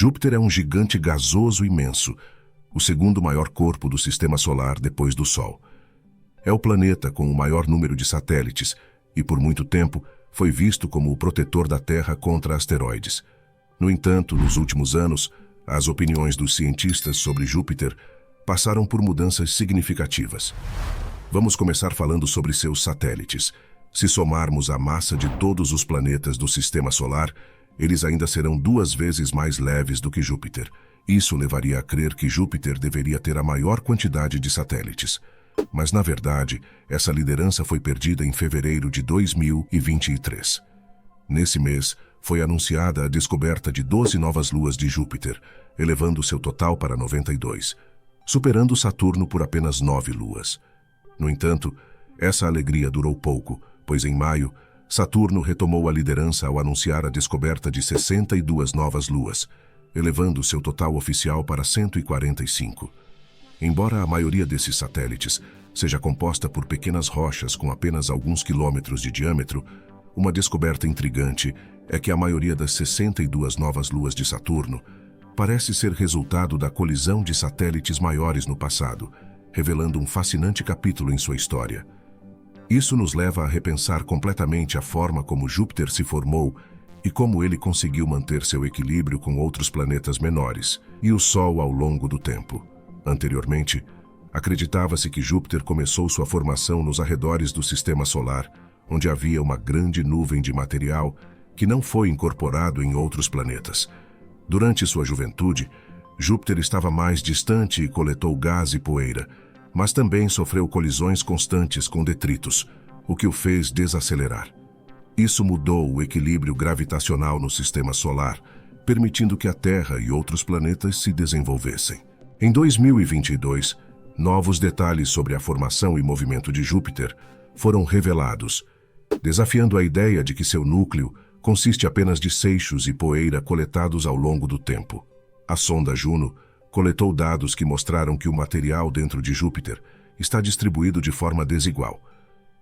Júpiter é um gigante gasoso imenso, o segundo maior corpo do Sistema Solar depois do Sol. É o planeta com o maior número de satélites e, por muito tempo, foi visto como o protetor da Terra contra asteroides. No entanto, nos últimos anos, as opiniões dos cientistas sobre Júpiter passaram por mudanças significativas. Vamos começar falando sobre seus satélites. Se somarmos a massa de todos os planetas do Sistema Solar, eles ainda serão 2 vezes mais leves do que Júpiter. Isso levaria a crer que Júpiter deveria ter a maior quantidade de satélites. Mas, na verdade, essa liderança foi perdida em fevereiro de 2023. Nesse mês, foi anunciada a descoberta de 12 novas luas de Júpiter, elevando seu total para 92, superando Saturno por apenas 9 luas. No entanto, essa alegria durou pouco, pois em maio, Saturno retomou a liderança ao anunciar a descoberta de 62 novas luas, elevando seu total oficial para 145. Embora a maioria desses satélites seja composta por pequenas rochas com apenas alguns quilômetros de diâmetro, uma descoberta intrigante é que a maioria das 62 novas luas de Saturno parece ser resultado da colisão de satélites maiores no passado, revelando um fascinante capítulo em sua história. Isso nos leva a repensar completamente a forma como Júpiter se formou e como ele conseguiu manter seu equilíbrio com outros planetas menores e o Sol ao longo do tempo. Anteriormente, acreditava-se que Júpiter começou sua formação nos arredores do Sistema Solar, onde havia uma grande nuvem de material que não foi incorporado em outros planetas. Durante sua juventude, Júpiter estava mais distante e coletou gás e poeira, mas também sofreu colisões constantes com detritos, o que o fez desacelerar. Isso mudou o equilíbrio gravitacional no Sistema Solar, permitindo que a Terra e outros planetas se desenvolvessem. Em 2022, novos detalhes sobre a formação e movimento de Júpiter foram revelados, desafiando a ideia de que seu núcleo consiste apenas de seixos e poeira coletados ao longo do tempo. A sonda Juno coletou dados que mostraram que o material dentro de Júpiter está distribuído de forma desigual.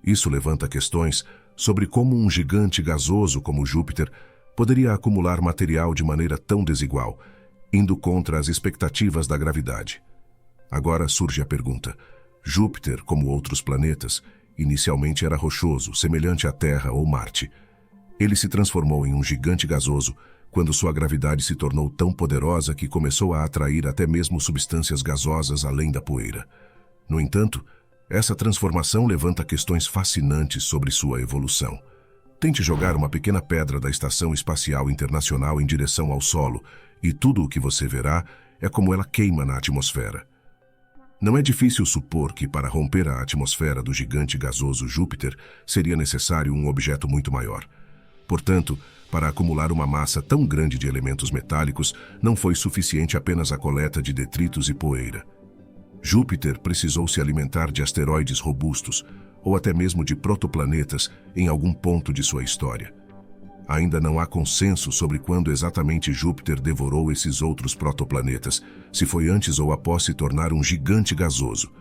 Isso levanta questões sobre como um gigante gasoso como Júpiter poderia acumular material de maneira tão desigual, indo contra as expectativas da gravidade. Agora surge a pergunta: Júpiter, como outros planetas, inicialmente era rochoso, semelhante à Terra ou Marte. Ele se transformou em um gigante gasoso quando sua gravidade se tornou tão poderosa que começou a atrair até mesmo substâncias gasosas além da poeira. No entanto, essa transformação levanta questões fascinantes sobre sua evolução. Tente jogar uma pequena pedra da Estação Espacial Internacional em direção ao solo, e tudo o que você verá é como ela queima na atmosfera. Não é difícil supor que, para romper a atmosfera do gigante gasoso Júpiter, seria necessário um objeto muito maior. Portanto, para acumular uma massa tão grande de elementos metálicos, não foi suficiente apenas a coleta de detritos e poeira. Júpiter precisou se alimentar de asteroides robustos, ou até mesmo de protoplanetas em algum ponto de sua história. Ainda não há consenso sobre quando exatamente Júpiter devorou esses outros protoplanetas, se foi antes ou após se tornar um gigante gasoso.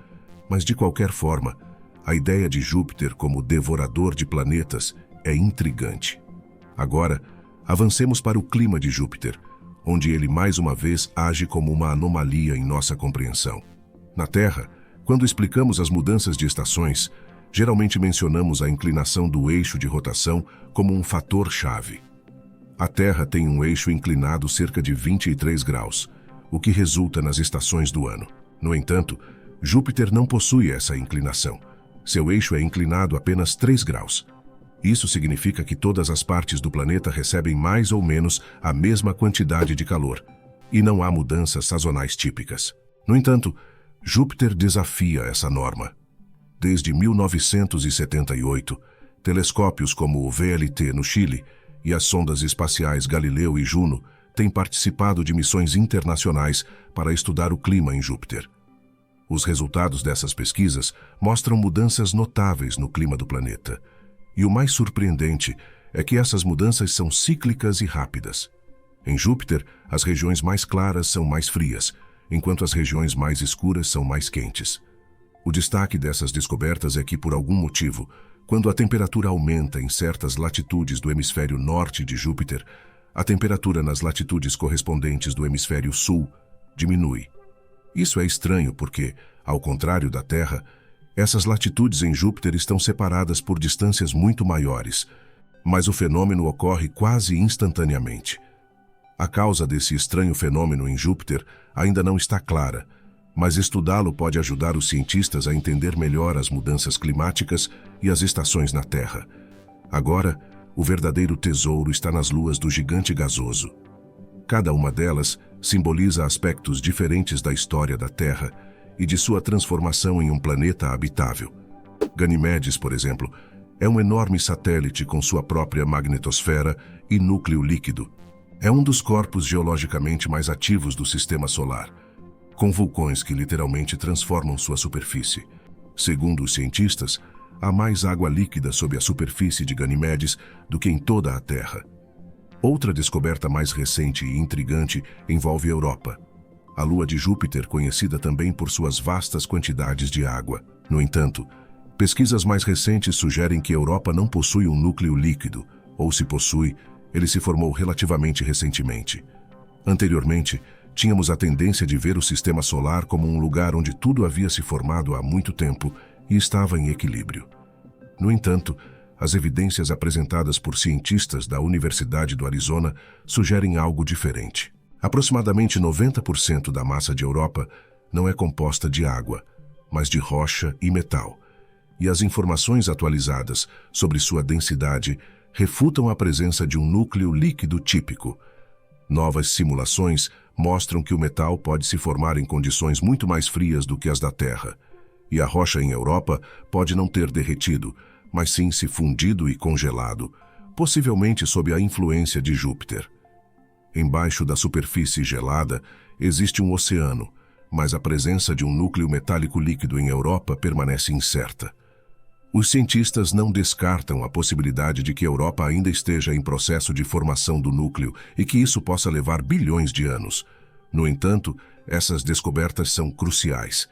Mas, de qualquer forma, a ideia de Júpiter como devorador de planetas é intrigante. Agora, avancemos para o clima de Júpiter, onde ele mais uma vez age como uma anomalia em nossa compreensão. Na Terra, quando explicamos as mudanças de estações, geralmente mencionamos a inclinação do eixo de rotação como um fator-chave. A Terra tem um eixo inclinado cerca de 23 graus, o que resulta nas estações do ano. No entanto, Júpiter não possui essa inclinação. Seu eixo é inclinado apenas 3 graus. Isso significa que todas as partes do planeta recebem mais ou menos a mesma quantidade de calor, e não há mudanças sazonais típicas. No entanto, Júpiter desafia essa norma. Desde 1978, telescópios como o VLT no Chile e as sondas espaciais Galileu e Juno têm participado de missões internacionais para estudar o clima em Júpiter. Os resultados dessas pesquisas mostram mudanças notáveis no clima do planeta. E o mais surpreendente é que essas mudanças são cíclicas e rápidas. Em Júpiter, as regiões mais claras são mais frias, enquanto as regiões mais escuras são mais quentes. O destaque dessas descobertas é que, por algum motivo, quando a temperatura aumenta em certas latitudes do hemisfério norte de Júpiter, a temperatura nas latitudes correspondentes do hemisfério sul diminui. Isso é estranho porque, ao contrário da Terra, essas latitudes em Júpiter estão separadas por distâncias muito maiores, mas o fenômeno ocorre quase instantaneamente. A causa desse estranho fenômeno em Júpiter ainda não está clara, mas estudá-lo pode ajudar os cientistas a entender melhor as mudanças climáticas e as estações na Terra. Agora, o verdadeiro tesouro está nas luas do gigante gasoso. Cada uma delas simboliza aspectos diferentes da história da Terra e de sua transformação em um planeta habitável. Ganimedes, por exemplo, é um enorme satélite com sua própria magnetosfera e núcleo líquido. É um dos corpos geologicamente mais ativos do Sistema Solar, com vulcões que literalmente transformam sua superfície. Segundo os cientistas, há mais água líquida sob a superfície de Ganimedes do que em toda a Terra. Outra descoberta mais recente e intrigante envolve a Europa, a lua de Júpiter, conhecida também por suas vastas quantidades de água. No entanto, pesquisas mais recentes sugerem que a Europa não possui um núcleo líquido, ou se possui, ele se formou relativamente recentemente. Anteriormente, tínhamos a tendência de ver o Sistema Solar como um lugar onde tudo havia se formado há muito tempo e estava em equilíbrio. No entanto, as evidências apresentadas por cientistas da Universidade do Arizona sugerem algo diferente. Aproximadamente 90% da massa de Europa não é composta de água, mas de rocha e metal. E as informações atualizadas sobre sua densidade refutam a presença de um núcleo líquido típico. Novas simulações mostram que o metal pode se formar em condições muito mais frias do que as da Terra. E a rocha em Europa pode não ter derretido, mas sim se fundido e congelado, possivelmente sob a influência de Júpiter. Embaixo da superfície gelada existe um oceano, mas a presença de um núcleo metálico líquido em Europa permanece incerta. Os cientistas não descartam a possibilidade de que a Europa ainda esteja em processo de formação do núcleo e que isso possa levar bilhões de anos. No entanto, essas descobertas são cruciais,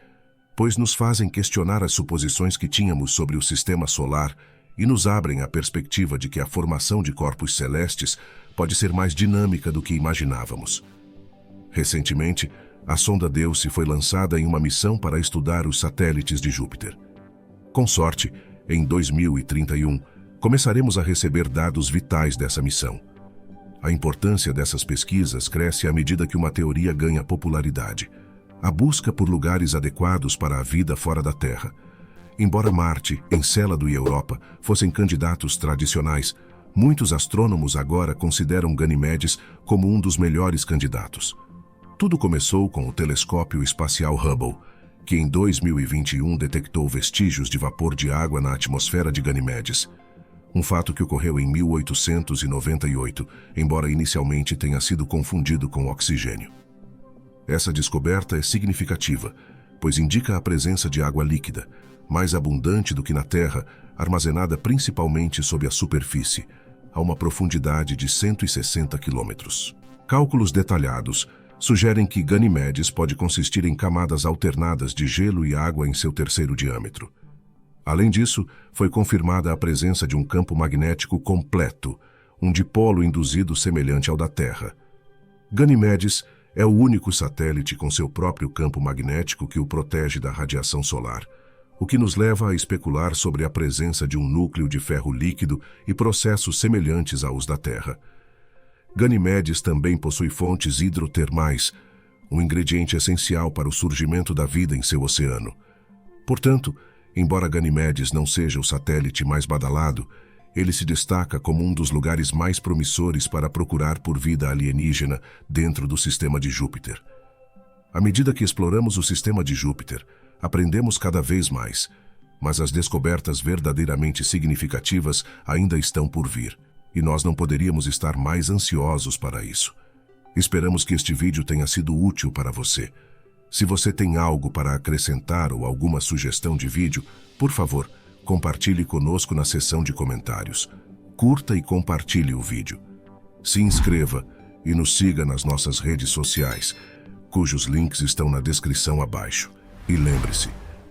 pois nos fazem questionar as suposições que tínhamos sobre o Sistema Solar e nos abrem a perspectiva de que a formação de corpos celestes pode ser mais dinâmica do que imaginávamos. Recentemente, a sonda Delcy foi lançada em uma missão para estudar os satélites de Júpiter. Com sorte, em 2031, começaremos a receber dados vitais dessa missão. A importância dessas pesquisas cresce à medida que uma teoria ganha popularidade: a busca por lugares adequados para a vida fora da Terra. Embora Marte, Encélado e Europa fossem candidatos tradicionais, muitos astrônomos agora consideram Ganimedes como um dos melhores candidatos. Tudo começou com o telescópio espacial Hubble, que em 2021 detectou vestígios de vapor de água na atmosfera de Ganimedes. Um fato que ocorreu em 1898, embora inicialmente tenha sido confundido com oxigênio. Essa descoberta é significativa, pois indica a presença de água líquida, mais abundante do que na Terra, armazenada principalmente sob a superfície, a uma profundidade de 160 quilômetros. Cálculos detalhados sugerem que Ganimedes pode consistir em camadas alternadas de gelo e água em seu terceiro diâmetro. Além disso, foi confirmada a presença de um campo magnético completo, um dipolo induzido semelhante ao da Terra. Ganimedes é o único satélite com seu próprio campo magnético que o protege da radiação solar, o que nos leva a especular sobre a presença de um núcleo de ferro líquido e processos semelhantes aos da Terra. Ganimedes também possui fontes hidrotermais, um ingrediente essencial para o surgimento da vida em seu oceano. Portanto, embora Ganimedes não seja o satélite mais badalado, ele se destaca como um dos lugares mais promissores para procurar por vida alienígena dentro do sistema de Júpiter. À medida que exploramos o sistema de Júpiter, aprendemos cada vez mais, mas as descobertas verdadeiramente significativas ainda estão por vir, e nós não poderíamos estar mais ansiosos para isso. Esperamos que este vídeo tenha sido útil para você. Se você tem algo para acrescentar ou alguma sugestão de vídeo, por favor, compartilhe conosco na seção de comentários. Curta e compartilhe o vídeo. Se inscreva e nos siga nas nossas redes sociais, cujos links estão na descrição abaixo. E lembre-se,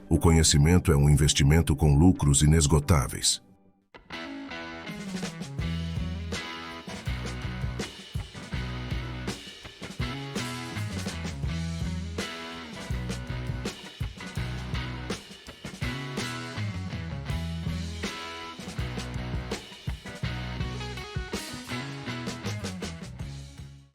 o conhecimento é um investimento com lucros inesgotáveis.